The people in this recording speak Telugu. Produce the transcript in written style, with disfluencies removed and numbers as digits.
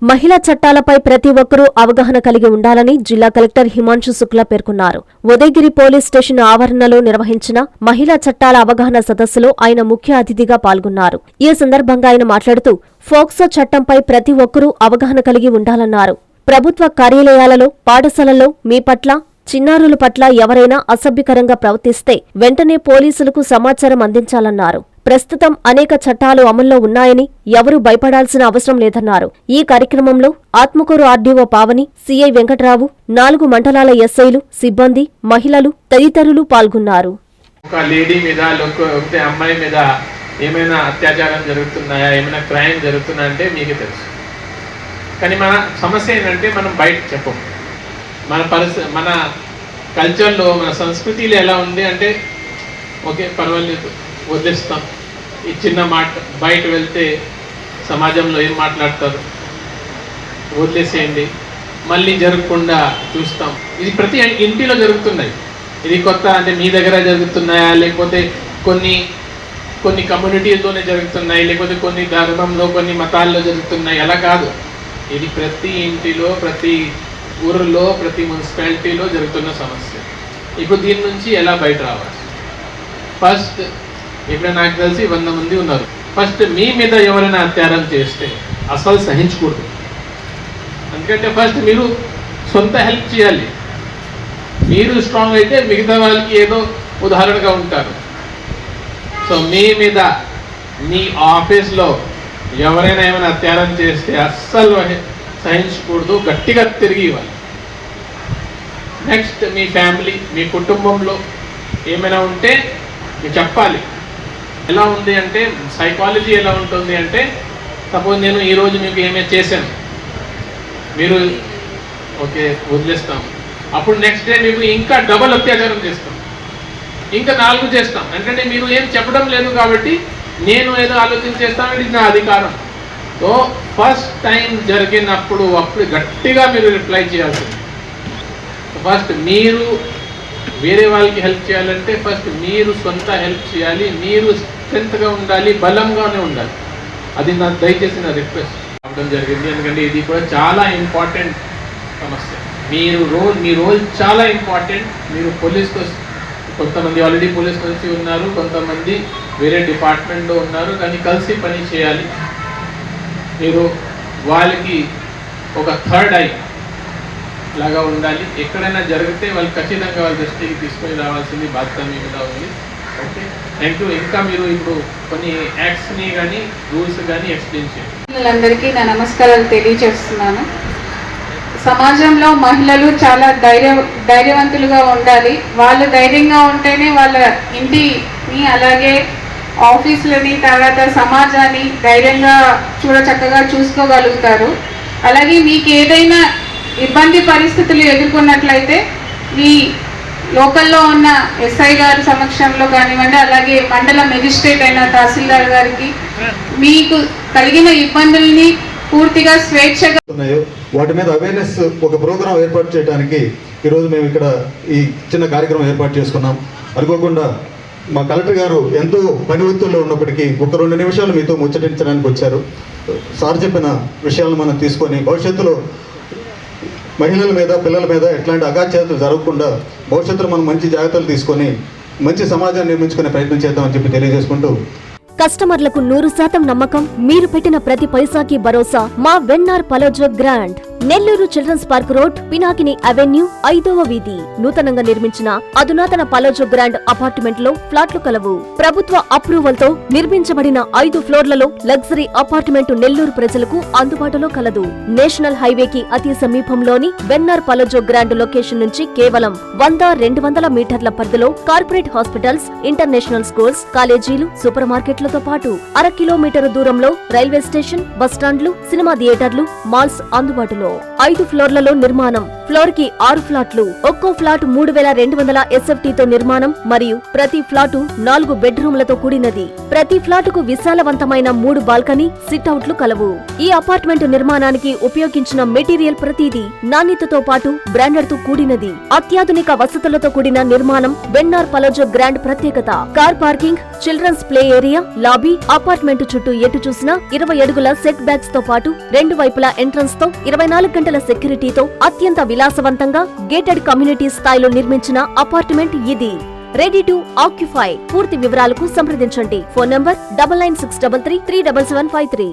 మహిళా చట్టాలపై ప్రతి ఒక్కరూ అవగాహన కలిగి ఉండాలని జిల్లా కలెక్టర్ హిమాంశు శుక్లా పేర్కొన్నారు. ఉదయగిరి పోలీస్ స్టేషన్ ఆవరణలో నిర్వహించిన మహిళా చట్టాల అవగాహన సదస్సులో ఆయన ముఖ్య అతిథిగా పాల్గొన్నారు. ఈ సందర్భంగా ఆయన మాట్లాడుతూ ఫోక్సో చట్టంపై ప్రతి ఒక్కరూ అవగాహన కలిగి ఉండాలన్నారు. ప్రభుత్వ కార్యాలయాలలో, పాఠశాలల్లో మీ పట్ల, చిన్నారుల పట్ల ఎవరైనా అసభ్యకరంగా ప్రవర్తిస్తే వెంటనే పోలీసులకు సమాచారం అందించాలన్నారు. ప్రస్తుతం అనేక చట్టాలు అమల్లో ఉన్నాయని ఎవరూ భయపడాల్సిన అవసరం లేదన్నారు. ఈ కార్యక్రమంలో ఆత్మకూరు ఆర్డీఓ పావని, సీఐ వెంకట్రావు, 4 మండలాల ఎస్ఐలు, సిబ్బంది, మహిళలు తదితరులు పాల్గొన్నారు. ఒక లేడీ మీద లేకపోతే అమ్మాయి మీద ఏమైనా అత్యాచారం జరుగుతున్నాయా, ఏమైనా క్రైమ్ జరుగుతున్నాయా అంటే మీకు తెలుసు. కానీ మన సమస్య ఏంటంటే మనం బయట చెప్పం. మన కల్చర్లో, మన సంస్కృతిలో ఎలా ఉంది అంటే ఓకే పర్వాలేదు వదిలేస్తాం, ఈ చిన్న మాట బయట వెళ్తే సమాజంలో ఏం మాట్లాడతారు, వదిలేసేయండి, మళ్ళీ జరగకుండా చూస్తాం. ఇది ప్రతి ఇంటిలో జరుగుతున్నాయి. ఇది కొత్త అంటే మీ దగ్గర జరుగుతున్నాయా, లేకపోతే కొన్ని కమ్యూనిటీస్లోనే జరుగుతున్నాయి, లేకపోతే కొన్ని ధర్మంలో, కొన్ని మతాల్లో జరుగుతున్నాయి, అలా కాదు. ఇది ప్రతి ఇంటిలో, ప్రతి ఊరిలో, ప్రతి మున్సిపాలిటీలో జరుగుతున్న సమస్య. ఇప్పుడు దీని నుంచి ఎలా బయట రావాలి? ఫస్ట్ ఇక్కడ నాకు తెలిసి 100 మంది ఉన్నారు. ఫస్ట్ మీ మీద ఎవరైనా అత్యాచారం చేస్తే అసలు సహించకూడదు. ఎందుకంటే ఫస్ట్ మీరు సొంత హెల్ప్ చేయాలి. మీరు స్ట్రాంగ్ అయితే మిగతా వాళ్ళకి ఏదో ఉదాహరణగా ఉంటారు. సో మీ మీద, మీ ఆఫీస్లో ఎవరైనా ఏమైనా అత్యాచారం చేస్తే అస్సలు సహించకూడదు, గట్టిగా తిరిగి ఇవ్వాలి. నెక్స్ట్ మీ ఫ్యామిలీ, మీ కుటుంబంలో ఏమైనా ఉంటే మీరు చెప్పాలి. ఎలా ఉంది అంటే సైకాలజీ ఎలా ఉంటుంది అంటే, సపోజ్ నేను ఈరోజు మీకు ఏమైనా చేశాను, మీరు ఓకే వదిలేస్తాం, అప్పుడు నెక్స్ట్ డే మీకు ఇంకా డబల్ అత్యాచారం చేస్తాం, ఇంకా 4 చేస్తాం. ఎందుకంటే మీరు ఏం చెప్పడం లేదు కాబట్టి నేను ఏదో ఆలోచించేస్తాను, ఇది నా అధికారం. సో ఫస్ట్ టైం జరిగినప్పుడు అప్పుడు గట్టిగా మీరు రిప్లై చేయాల్సింది. ఫస్ట్ మీరు వేరే వాళ్ళకి హెల్ప్ చేయాలంటే ఫస్ట్ మీరు సొంత హెల్ప్ చేయాలి. మీరు స్ట్రెంత్గా ఉండాలి, బలంగానే ఉండాలి. అది నా దయచేసి నా రిక్వెస్ట్ అవ్వడం జరిగింది. ఎందుకంటే ఇది కూడా చాలా ఇంపార్టెంట్ సమస్య. మీ రోల్ చాలా ఇంపార్టెంట్. మీరు పోలీస్తో, కొంతమంది ఆల్రెడీ పోలీస్ నుంచి ఉన్నారు, కొంతమంది వేరే డిపార్ట్మెంట్లో ఉన్నారు, కానీ కలిసి పని చేయాలి. మీరు వాళ్ళకి ఒక థర్డ్ ఐ లాగా ఉండాలి. ఎక్కడైనా జరిగితే వాళ్ళు ఖచ్చితంగా వాళ్ళ దృష్టికి తీసుకొని రావాల్సింది బాధ్యత మీ మీద ఉంది. Okay, thank you. ఇంకా మీరు ఇప్పుడు కొన్ని యాక్ట్స్ని కానీ రూల్స్ కానీ ఎక్స్ప్లెయిన్ చేయండి. అందరికీ నా నమస్కారాలు తెలియజేస్తున్నాను. సమాజంలో మహిళలు చాలా ధైర్యవంతులుగా ఉండాలి. వాళ్ళు ధైర్యంగా ఉంటేనే వాళ్ళ ఇంటిని, అలాగే ఆఫీసులని, తర్వాత సమాజాన్ని ధైర్యంగా చక్కగా చూసుకోగలుగుతారు. అలాగే మీకు ఏదైనా ఇబ్బంది పరిస్థితులు ఎదుర్కొన్నట్లయితే మీ లోకల్లో ఉన్న ఎస్ఐ గారి సమక్షంలో కానివ్వండి, అలాగే మండల మెజిస్ట్రేట్ అయిన తహసీల్దార్ గారికి మీకు కలిగిన ఇబ్బందుల్ని పూర్తిగా స్వేచ్ఛగా వాటి మీద అవేర్నెస్ ఒక ప్రోగ్రాం ఏర్పాటు చేయడానికి ఈరోజు మేము ఇక్కడ ఈ చిన్న కార్యక్రమం ఏర్పాటు చేసుకున్నాం. అనుకోకుండా మా కలెక్టర్ గారు ఎంతో పని ఒత్తిడిలో ఉన్నప్పటికీ ఒక 2 నిమిషాలు మీతో ముచ్చటించడానికి వచ్చారు. సార్ చెప్పిన విషయాలను మనం తీసుకొని భవిష్యత్తులో మహిళల మీద, పిల్లల మీద ఎట్లాంటి అగాధ్యాతలు జరగకుండా భవిష్యత్తులో మనం మంచి జాగ్రత్తలు తీసుకొని మంచి సమాజాన్ని నిర్మించుకునే ప్రయత్నం చేద్దామని చెప్పి తెలియజేసుకుంటూ, కస్టమర్లకు 100% నమ్మకం, మీరు పెట్టిన ప్రతి పైసాకి భరోసా మా వెన్నార్ పలోజో grand. Nellore children's park road, Pinakini avenue, 5వ వీధి. నూతనంగా నిర్మించిన అధునాతన పలోజో గ్రాండ్ అపార్ట్మెంట్ లో ఫ్లాట్లు కలవు. ప్రభుత్వ అప్రూవల్ తో నిర్మించబడిన 5 ఫ్లోర్లలో లగ్జరీ అపార్ట్మెంట్ నెల్లూరు ప్రజలకు అందుబాటులో కలదు. నేషనల్ హైవేకి అతి సమీపంలోని వెన్నార్ పలోజో గ్రాండ్ లొకేషన్ నుంచి కేవలం 100-200 మీటర్ల పరిధిలో కార్పొరేట్ హాస్పిటల్స్, ఇంటర్నేషనల్ స్కూల్స్, కాలేజీలు, సూపర్ మార్కెట్లతో పాటు 1/2 కిలోమీటరు దూరంలో రైల్వే స్టేషన్, బస్టాండ్లు, సినిమా థియేటర్లు, మాల్స్ అందుబాటులో. 5 ఫ్లోర్లలో నిర్మాణం. ఫ్లోర్ కి 6 ఫ్లాట్లు. ఒక్కో ఫ్లాట్ 3200 SFT తో నిర్మాణం మరియు ప్రతి ఫ్లాటు 4 బెడ్రూమ్లతో కూడినది. ప్రతి ఫ్లాటుకు విశాలవంతమైన 3 బాల్కనీ, సిట్అవుట్లు కలవు. ఈ అపార్ట్మెంట్ నిర్మాణానికి ఉపయోగించిన మెటీరియల్ ప్రతిదీ నాణ్యతతో పాటు బ్రాండెడ్ తో కూడినది. అత్యాధునిక వసతులతో కూడిన నిర్మాణం వెన్నార్ పలోజో గ్రాండ్ ప్రత్యేకత. Car parking, children's play area, lobby, apartment చుట్టూ ఎటు చూసినా 20 అడుగుల సెట్ బ్యాక్స్ తో పాటు 2 వైపులా ఎంట్రన్స్ తో 24 గంటల సెక్యూరిటీతో అత్యంత విలాసవంతంగా గేటెడ్ కమ్యూనిటీ స్థాయిలో నిర్మించిన అపార్ట్మెంట్ ఇది. Ready to occupy. పూర్తి వివరాలకు సంప్రదించండి. Phone number 9963337753.